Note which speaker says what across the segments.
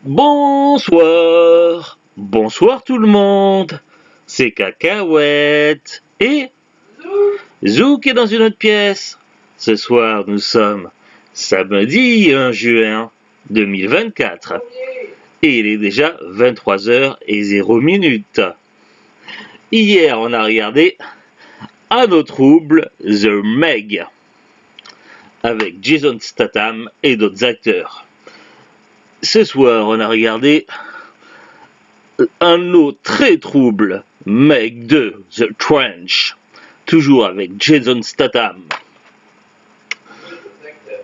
Speaker 1: Bonsoir, bonsoir tout le monde, c'est Cacahuète et Zouk est dans une autre pièce. Ce soir nous sommes samedi 1 juin 2024 et il est déjà 23h00. Hier on a regardé à nos troubles The Meg avec Jason Statham et d'autres acteurs. Ce soir on a regardé un autre très trouble, Meg 2, The Trench, toujours avec Jason Statham.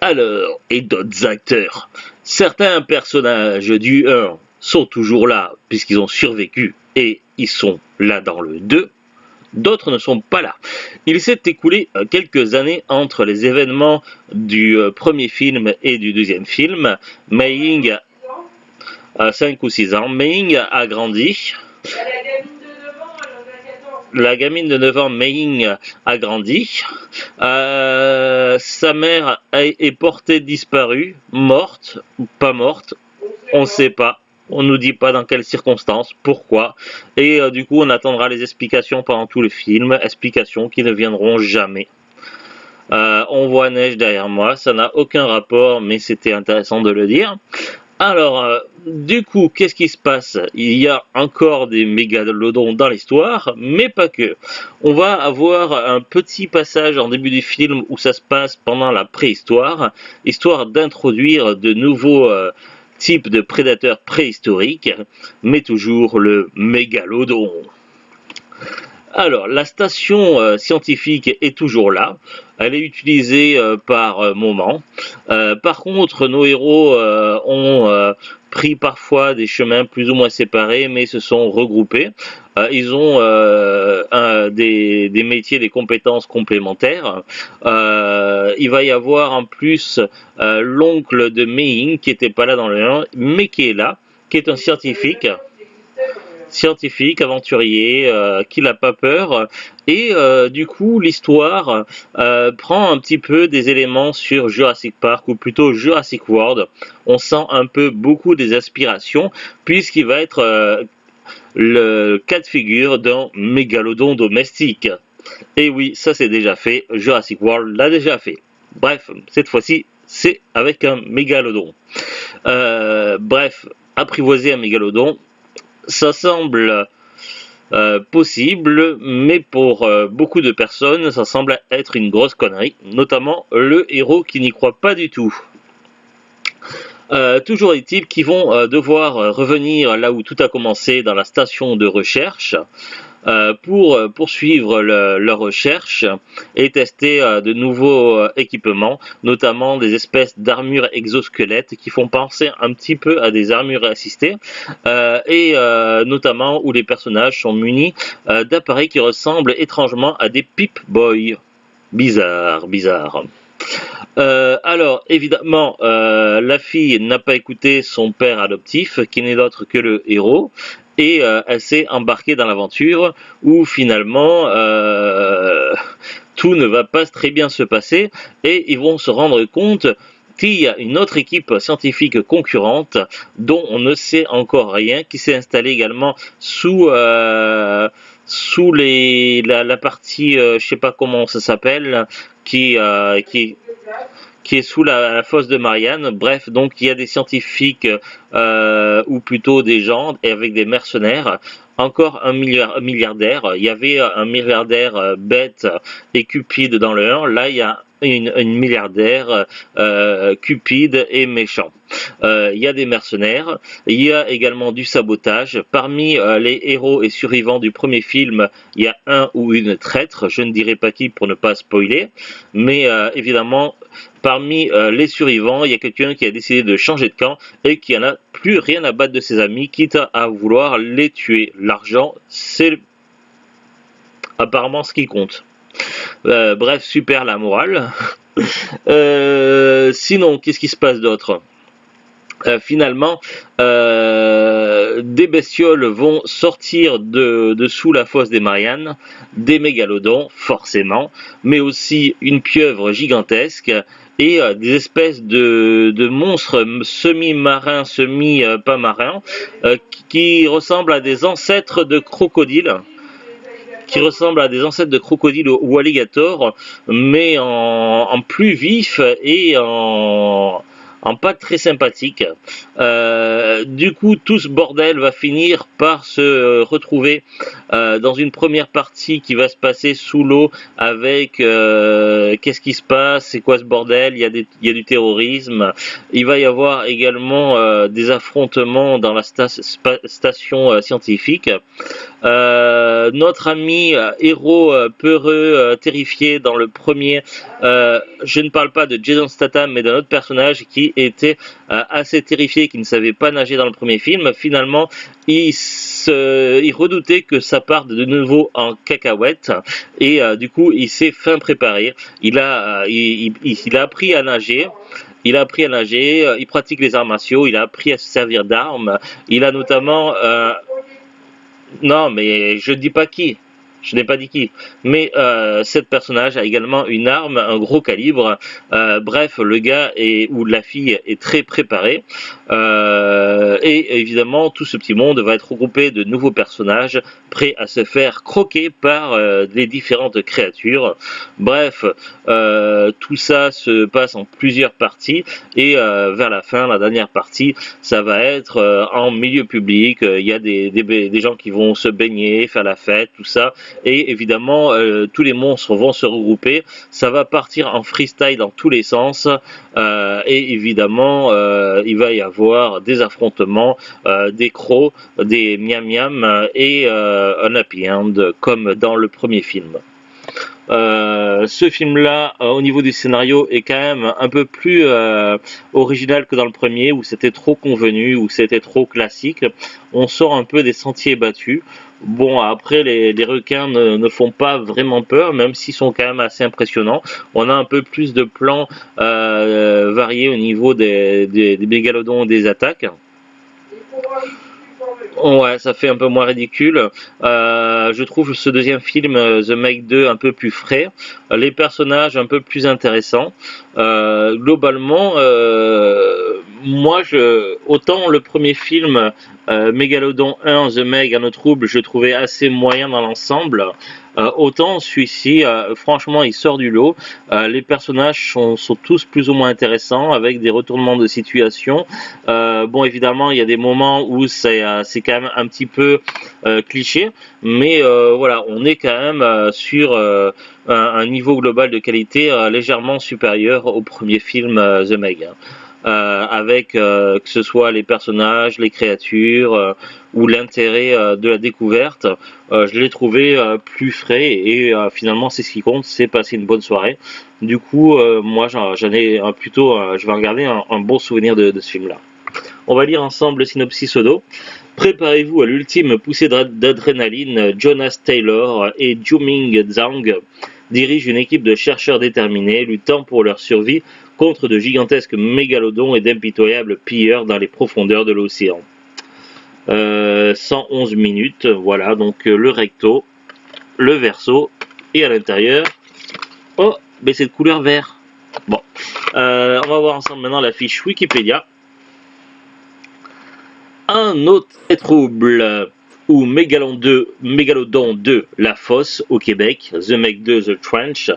Speaker 1: Alors, et d'autres acteurs. Certains personnages du 1 sont toujours là, puisqu'ils ont survécu, et ils sont là dans le 2. D'autres ne sont pas là. Il s'est écoulé quelques années entre les événements du premier film et du deuxième film. Mei-Ying 5 ou 6 ans. Mei-Ying a grandi. La gamine de 9 ans, Mei-Ying, a grandi. Sa mère est portée disparue, morte ou pas morte, on ne sait pas. On nous dit pas dans quelles circonstances, pourquoi. Et du coup, on attendra les explications pendant tout le film, explications qui ne viendront jamais. On voit neige derrière moi, ça n'a aucun rapport, mais c'était intéressant de le dire. Alors, du coup, qu'est-ce qui se passe? Il y a encore des mégalodons dans l'histoire, mais pas que. On va avoir un petit passage en début du film où ça se passe pendant la préhistoire, histoire d'introduire de nouveaux types de prédateurs préhistoriques, mais toujours le mégalodon. Alors, la station scientifique est toujours là. Elle est utilisée par moment. Par contre, nos héros ont pris parfois des chemins plus ou moins séparés, mais se sont regroupés. Ils ont des métiers, des compétences complémentaires. Il va y avoir en plus l'oncle de Mei-Ying qui n'était pas là dans le 1, mais qui est là, qui est un scientifique, aventurier, qui n'a pas peur, et du coup l'histoire prend un petit peu des éléments sur Jurassic Park, ou plutôt Jurassic World. On sent un peu beaucoup des aspirations, puisqu'il va être le cas de figure d'un mégalodon domestique. Et oui, ça c'est déjà fait, Jurassic World l'a déjà fait. Bref, cette fois-ci, c'est avec un mégalodon. Bref, apprivoiser un mégalodon, ça semble possible, mais pour beaucoup de personnes, ça semble être une grosse connerie, notamment le héros qui n'y croit pas du tout. Toujours les types qui vont devoir revenir là où tout a commencé, dans la station de recherche, pour poursuivre leur recherche et tester de nouveaux équipements, notamment des espèces d'armures exosquelettes qui font penser un petit peu à des armures assistées, et notamment où les personnages sont munis d'appareils qui ressemblent étrangement à des Pip-Boy. Bizarre. Alors, évidemment, la fille n'a pas écouté son père adoptif, qui n'est d'autre que le héros, et elle s'est embarquée dans l'aventure où finalement tout ne va pas très bien se passer, et ils vont se rendre compte qu'il y a une autre équipe scientifique concurrente dont on ne sait encore rien, qui s'est installée également sous la partie, je sais pas comment ça s'appelle, qui est sous la fosse de Marianne. Bref, donc il y a des scientifiques, ou plutôt des gens, et avec des mercenaires. Encore un milliardaire. Il y avait un milliardaire bête et cupide dans le 1. Là, il y a une milliardaire cupide et méchant. Il y a des mercenaires, il y a également du sabotage. Parmi les héros et survivants du premier film, il y a un ou une traître, je ne dirai pas qui pour ne pas spoiler, mais évidemment, parmi les survivants, il y a quelqu'un qui a décidé de changer de camp et qui en a plus rien à battre de ses amis, quitte à vouloir les tuer. L'argent, c'est apparemment ce qui compte. Bref, super la morale. Sinon, qu'est-ce qui se passe d'autre? Finalement, des bestioles vont sortir de sous la fosse des Mariannes, des mégalodons, forcément, mais aussi une pieuvre gigantesque et des espèces de monstres semi-marins, semi-pas marins, qui ressemblent à des ancêtres de crocodiles. Ou alligators, mais en plus vif et en pas très sympathique. Du coup, tout ce bordel va finir par se retrouver dans une première partie qui va se passer sous l'eau avec qu'est-ce qui se passe, c'est quoi ce bordel, il y a du terrorisme, il va y avoir également des affrontements dans la station scientifique. Notre ami héros peureux, terrifié dans le premier, je ne parle pas de Jason Statham mais d'un autre personnage qui était assez terrifié, qui ne savait pas nager dans le premier film. Finalement il redoutait que ça parte de nouveau en cacahuète et du coup il s'est fin préparé. Il a appris à nager. Il pratique les arts martiaux, il a appris à se servir d'armes, il a notamment non, mais je dis pas qui. Je n'ai pas dit qui. Mais cet personnage a également une arme, un gros calibre. Bref, le gars ou la fille est très préparé. Et évidemment, tout ce petit monde va être regroupé de nouveaux personnages prêts à se faire croquer par les différentes créatures. Bref, tout ça se passe en plusieurs parties. Et vers la fin, la dernière partie, ça va être en milieu public. Il y a des gens qui vont se baigner, faire la fête, tout ça. Et évidemment, tous les monstres vont se regrouper. Ça va partir en freestyle dans tous les sens. Et évidemment, il va y avoir des affrontements, des crocs, des miam-miam et un happy end comme dans le premier film. Ce film-là, au niveau du scénario, est quand même un peu plus original que dans le premier, où c'était trop convenu, où c'était trop classique. On sort un peu des sentiers battus. Bon, après, les requins ne font pas vraiment peur, même s'ils sont quand même assez impressionnants. On a un peu plus de plans variés au niveau des mégalodons et des attaques. Ouais, ça fait un peu moins ridicule. Je trouve ce deuxième film, The Meg 2, un peu plus frais. Les personnages un peu plus intéressants. Globalement, moi, autant le premier film, Mégalodon 1, The Meg, un autre trouble, je trouvais assez moyen dans l'ensemble. Autant celui-ci, franchement, il sort du lot. Les personnages sont tous plus ou moins intéressants, avec des retournements de situation. Bon, évidemment, il y a des moments où c'est quand même un petit peu cliché, mais voilà, on est quand même sur un niveau global de qualité légèrement supérieur au premier film The Meg. Avec que ce soit les personnages, les créatures ou l'intérêt de la découverte, je l'ai trouvé plus frais et finalement c'est ce qui compte, c'est passer une bonne soirée. Du coup, moi j'en ai plutôt, je vais en garder un bon souvenir de ce film-là. On va lire ensemble le synopsis audio. Préparez-vous à l'ultime poussée d'adrénaline. Jonas Taylor et Juming Zhang dirigent une équipe de chercheurs déterminés luttant pour leur survie contre de gigantesques mégalodons et d'impitoyables pilleurs dans les profondeurs de l'océan. 111 minutes, voilà, donc le recto, le verso, et à l'intérieur, oh, mais c'est de couleur vert. Bon, on va voir ensemble maintenant la fiche Wikipédia. Un autre trouble ou Mégalodon 2, La Fosse au Québec, The Meg 2, The Trench,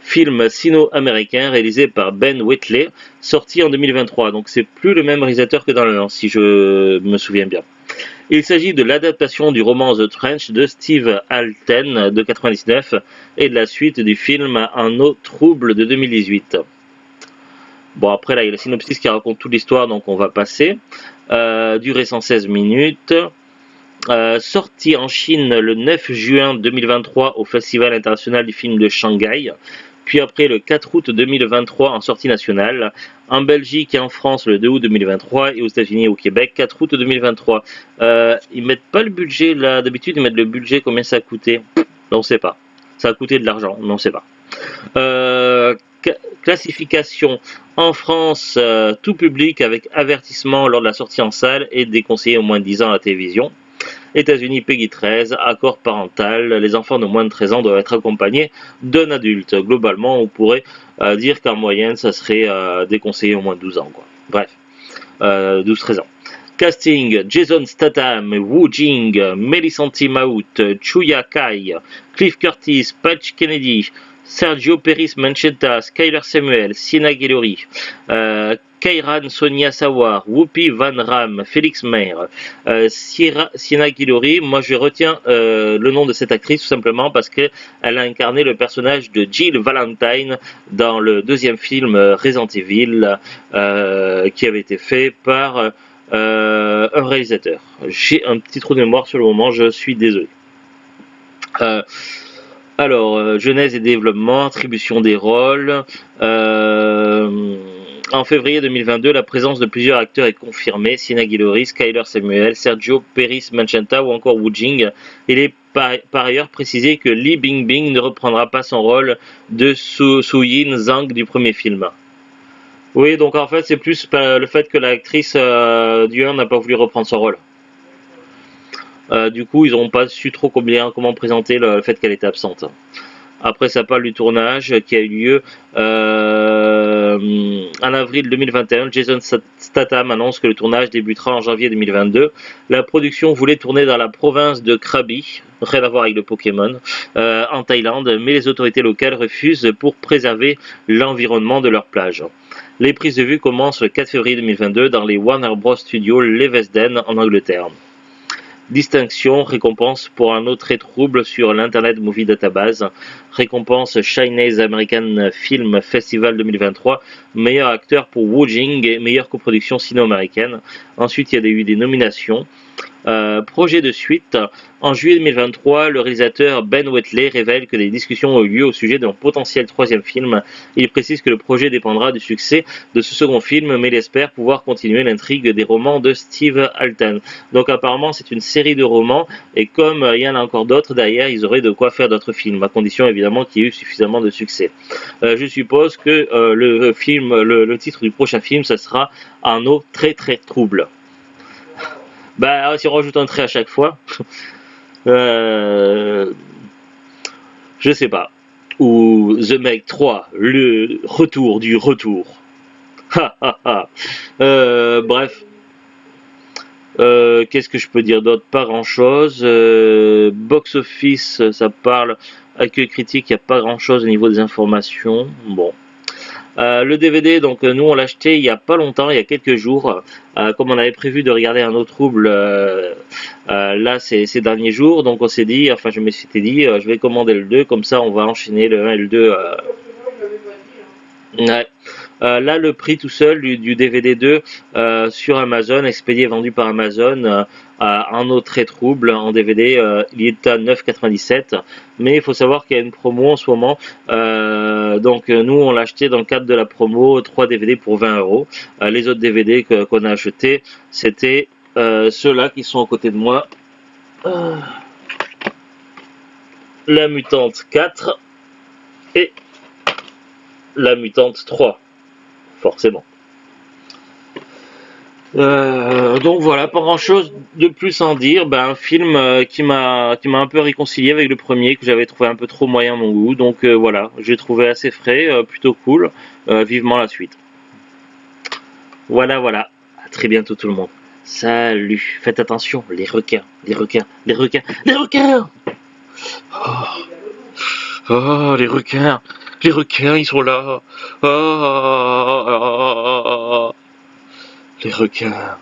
Speaker 1: film sino-américain réalisé par Ben Wheatley, sorti en 2023. Donc c'est plus le même réalisateur que dans le 1, si je me souviens bien. Il s'agit de l'adaptation du roman The Trench de Steve Alten de 1999 et de la suite du film Un autre trouble de 2018. Bon, après là il y a le synopsis qui raconte toute l'histoire, donc on va passer. Durée 116 minutes. Sorti en Chine le 9 juin 2023 au Festival international du film de Shanghai, puis après le 4 août 2023 en sortie nationale, en Belgique et en France le 2 août 2023 et aux États-Unis et au Québec 4 août 2023. Ils mettent pas le budget là, d'habitude ils mettent le budget, combien ça a coûté, on sait pas. Ça a coûté de l'argent, mais on sait pas. Classification en France, tout public avec avertissement lors de la sortie en salle et déconseillé au moins de 10 ans à la télévision. États-Unis, PEGI 13, accord parental, les enfants de moins de 13 ans doivent être accompagnés d'un adulte. Globalement, on pourrait dire qu'en moyenne, ça serait déconseillé au moins de 12 ans, quoi. Bref, 12-13 ans. Casting: Jason Statham, Wu Jing, Melisanti Maut, Chuya Kai, Cliff Curtis, Patch Kennedy, Sergio Peris Manchetta, Skyler Samuel, Sienna Guillory, Kairan Sonia Sawar, Whoopi Van Ram, Félix Meyer, Sienna Guillory. Moi je retiens le nom de cette actrice tout simplement parce qu'elle a incarné le personnage de Jill Valentine dans le deuxième film Resident Evil qui avait été fait par un réalisateur. J'ai un petit trou de mémoire sur le moment, je suis désolé. Genèse et développement, attribution des rôles. En février 2022, la présence de plusieurs acteurs est confirmée. Sienna Guillory, Skyler Samuel, Sergio Peris Manchetta ou encore Wu Jing. Il est par ailleurs précisé que Li Bingbing ne reprendra pas son rôle de Su-Yin Zhang du premier film. Oui, donc en fait, c'est plus le fait que l'actrice du 1 n'a pas voulu reprendre son rôle. Du coup, ils n'ont pas su trop comment présenter le fait qu'elle était absente. Après, ça parle du tournage qui a eu lieu en avril 2021. Jason Statham annonce que le tournage débutera en janvier 2022. La production voulait tourner dans la province de Krabi, rien à voir avec le Pokémon, en Thaïlande, mais les autorités locales refusent pour préserver l'environnement de leur plage. Les prises de vue commencent le 4 février 2022 dans les Warner Bros Studios Leavesden en Angleterre. Distinction, récompense pour un autre très trouble sur l'Internet Movie Database. Récompense Chinese American Film Festival 2023. Meilleur acteur pour Wu Jing et meilleure coproduction sino-américaine. Ensuite, il y a eu des nominations. Projet de suite. En juillet 2023, le réalisateur Ben Wheatley révèle que des discussions ont eu lieu au sujet d'un potentiel troisième film. Il précise que le projet dépendra du succès de ce second film, mais il espère pouvoir continuer l'intrigue des romans de Steve Alten. Donc apparemment, c'est une série de romans, et comme il y en a encore d'autres derrière, ils auraient de quoi faire d'autres films, à condition évidemment qu'il y ait eu suffisamment de succès. Je suppose que le titre du prochain film, ça sera Un eau très très trouble. Bah, si on rajoute un trait à chaque fois, je sais pas. Ou The Meg 3, le retour du retour. Bref. Qu'est-ce que je peux dire d'autre? Pas grand chose. Box office, ça parle. Accueil critique, il n'y a pas grand chose au niveau des informations. Bon. Le DVD, donc nous on l'a acheté il y a pas longtemps, il y a quelques jours, comme on avait prévu de regarder Un autre trouble là ces derniers jours, donc on s'est dit, enfin je me suis dit, je vais commander le 2, comme ça on va enchaîner le 1 et le 2. Ouais. Là, le prix tout seul du DVD 2 sur Amazon, expédié et vendu par Amazon, un autre très trouble en DVD, il est à 9,97. Mais il faut savoir qu'il y a une promo en ce moment. Donc nous, on l'a acheté dans le cadre de la promo, 3 DVD pour 20 €. Les autres DVD qu'on a achetés, c'était ceux-là qui sont à côté de moi. La Mutante 4 et La Mutante 3. Forcément. Donc voilà, pas grand chose de plus à en dire. Un film qui m'a un peu réconcilié avec le premier, que j'avais trouvé un peu trop moyen à mon goût. Donc voilà, j'ai trouvé assez frais, plutôt cool. Vivement la suite. Voilà. À très bientôt tout le monde. Salut. Faites attention, les requins. Les requins. Oh, les requins. Les requins, ils sont là. Oh, les requins.